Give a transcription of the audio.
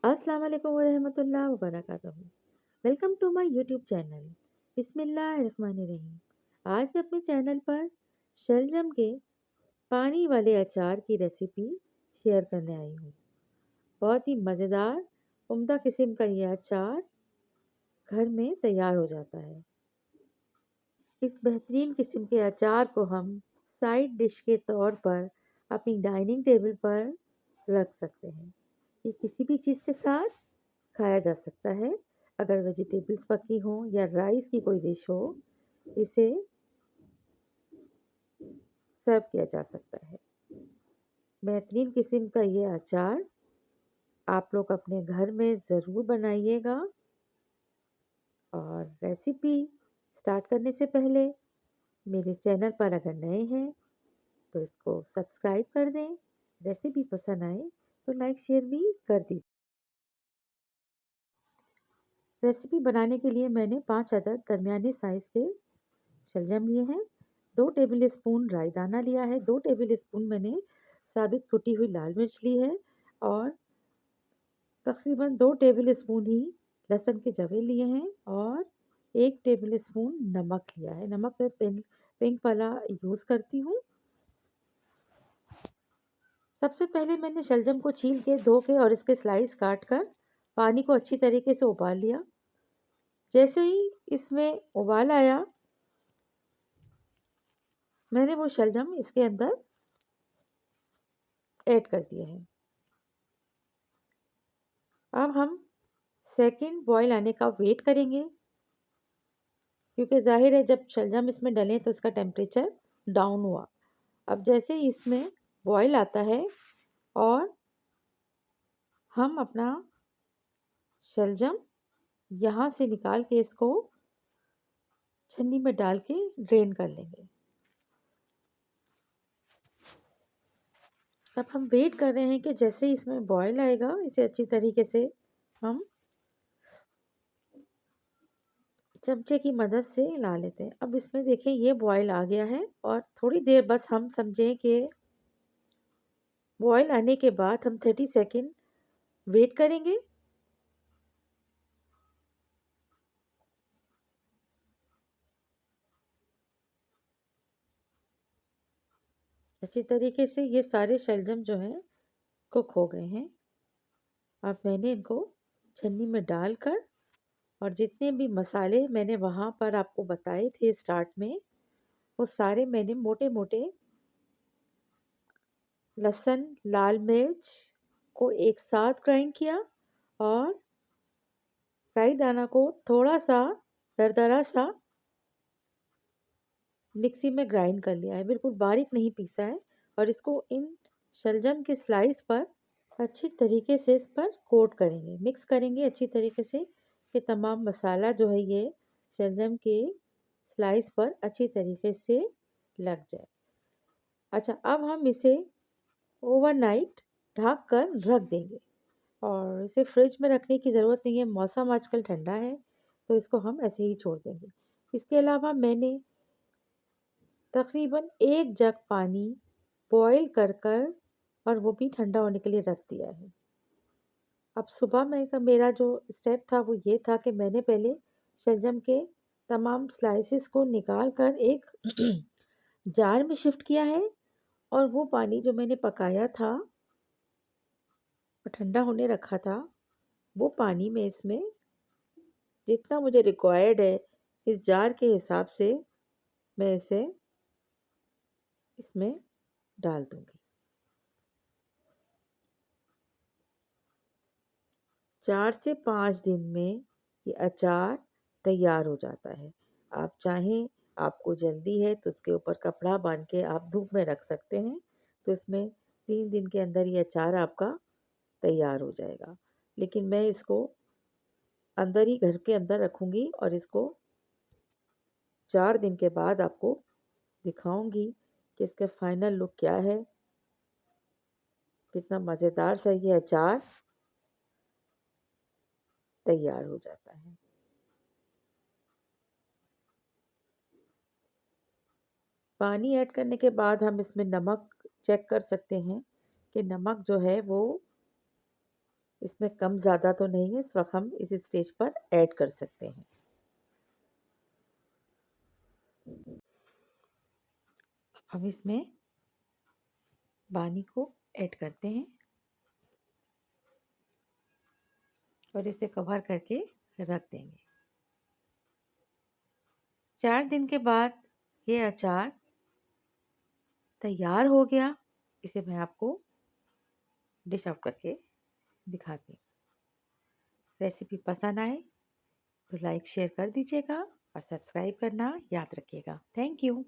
अस्सलाम वालेकुम वरहमतुल्लाह वबरकातुहू। Welcome to my YouTube channel. बिस्मिल्लाहिर्रहमानिर्रहीम। आज मैं अपने चैनल पर शलजम के पानी वाले अचार की रेसिपी शेयर करने आई हूँ। बहुत ही मज़ेदार उम्दा किस्म का ये अचार घर में तैयार हो जाता है। इस बेहतरीन किस्म के अचार को हम साइड डिश के तौर पर अपनी डाइनिंग टेबल पर रख सकते हैं। ये किसी भी चीज़ के साथ खाया जा सकता है। अगर वेजिटेबल्स पकी हों या राइस की कोई डिश हो, इसे सर्व किया जा सकता है। बेहतरीन किस्म का ये अचार आप लोग अपने घर में ज़रूर बनाइएगा। और रेसिपी स्टार्ट करने से पहले मेरे चैनल पर अगर नए हैं तो इसको सब्सक्राइब कर दें। रेसिपी पसंद आए तो लाइक शेयर भी कर दीजिए। रेसिपी बनाने के लिए मैंने 5 अदद दरमियाने साइज़ के शलजम लिए हैं। 2 टेबल स्पून राई दाना लिया है। 2 टेबल स्पून मैंने साबित कुटी हुई लाल मिर्च ली है। और तकरीबन 2 टेबल स्पून ही लहसुन के जवे लिए हैं। और 1 टेबल स्पून नमक लिया है। नमक मैं पिंक वाला यूज़ करती हूँ। सबसे पहले मैंने शलजम को छील के धो के और इसके स्लाइस काट कर पानी को अच्छी तरीके से उबाल लिया। जैसे ही इसमें उबाल आया, मैंने वो शलजम इसके अंदर ऐड कर दिए हैं। अब हम सेकंड बॉयल आने का वेट करेंगे, क्योंकि जाहिर है जब शलजम इसमें डले तो इसका टेम्परेचर डाउन हुआ। अब जैसे ही इसमें बॉयल आता है और हम अपना शलजम यहाँ से निकाल के इसको छन्नी में डाल के ड्रेन कर लेंगे। अब हम वेट कर रहे हैं कि जैसे ही इसमें बॉयल आएगा इसे अच्छी तरीके से हम चमचे की मदद से हिला लेते हैं। अब इसमें देखें ये बॉयल आ गया है और थोड़ी देर बस हम समझें कि बॉयल आने के बाद हम 30 सेकेंड वेट करेंगे। अच्छी तरीके से ये सारे शलजम जो हैं कुक हो गए हैं। अब मैंने इनको छन्नी में डालकर और जितने भी मसाले मैंने वहाँ पर आपको बताए थे स्टार्ट में, वो सारे मैंने मोटे मोटे लहसुन, लाल मिर्च को एक साथ ग्राइंड किया और राई दाना को थोड़ा सा दरदरा सा मिक्सी में ग्राइंड कर लिया है। बिल्कुल बारीक नहीं पीसा है। और इसको इन शलजम के स्लाइस पर अच्छी तरीके से इस पर कोट करेंगे, मिक्स करेंगे अच्छी तरीके से कि तमाम मसाला जो है ये शलजम के स्लाइस पर अच्छी तरीके से लग जाए। अच्छा, अब हम इसे ओवरनाइट ढक कर रख देंगे और इसे फ्रिज में रखने की ज़रूरत नहीं है। मौसम आजकल ठंडा है तो इसको हम ऐसे ही छोड़ देंगे। इसके अलावा मैंने तकरीबन 1 जग पानी बॉईल कर कर और वो भी ठंडा होने के लिए रख दिया है। अब सुबह में का मेरा जो स्टेप था वो ये था कि मैंने पहले शलजम के तमाम स्लाइसेस को निकाल कर एक जार में शिफ्ट किया है। और वो पानी जो मैंने पकाया था और ठंडा होने रखा था, वो पानी में इसमें जितना मुझे रिक्वायर्ड है इस जार के हिसाब से मैं इसे इसमें डाल दूंगी। 4 से 5 दिन में ये अचार तैयार हो जाता है। आप चाहें, आपको जल्दी है तो उसके ऊपर कपड़ा बांध के आप धूप में रख सकते हैं, तो इसमें 3 दिन के अंदर ये अचार आपका तैयार हो जाएगा। लेकिन मैं इसको अंदर ही घर के अंदर रखूँगी और इसको 4 दिन के बाद आपको दिखाऊँगी कि इसका फाइनल लुक क्या है। कितना मज़ेदार सा ये अचार तैयार हो जाता है। पानी ऐड करने के बाद हम इसमें नमक चेक कर सकते हैं कि नमक जो है वो इसमें कम ज़्यादा तो नहीं है, इस वक्त हम इस स्टेज पर ऐड कर सकते हैं। अब इसमें पानी को ऐड करते हैं और इसे कवर करके रख देंगे। 4 दिन के बाद ये अचार तैयार हो गया। इसे मैं आपको डिश आउट करके दिखाती हूँ। रेसिपी पसंद आए तो लाइक शेयर कर दीजिएगा और सब्सक्राइब करना याद रखिएगा। Thank you.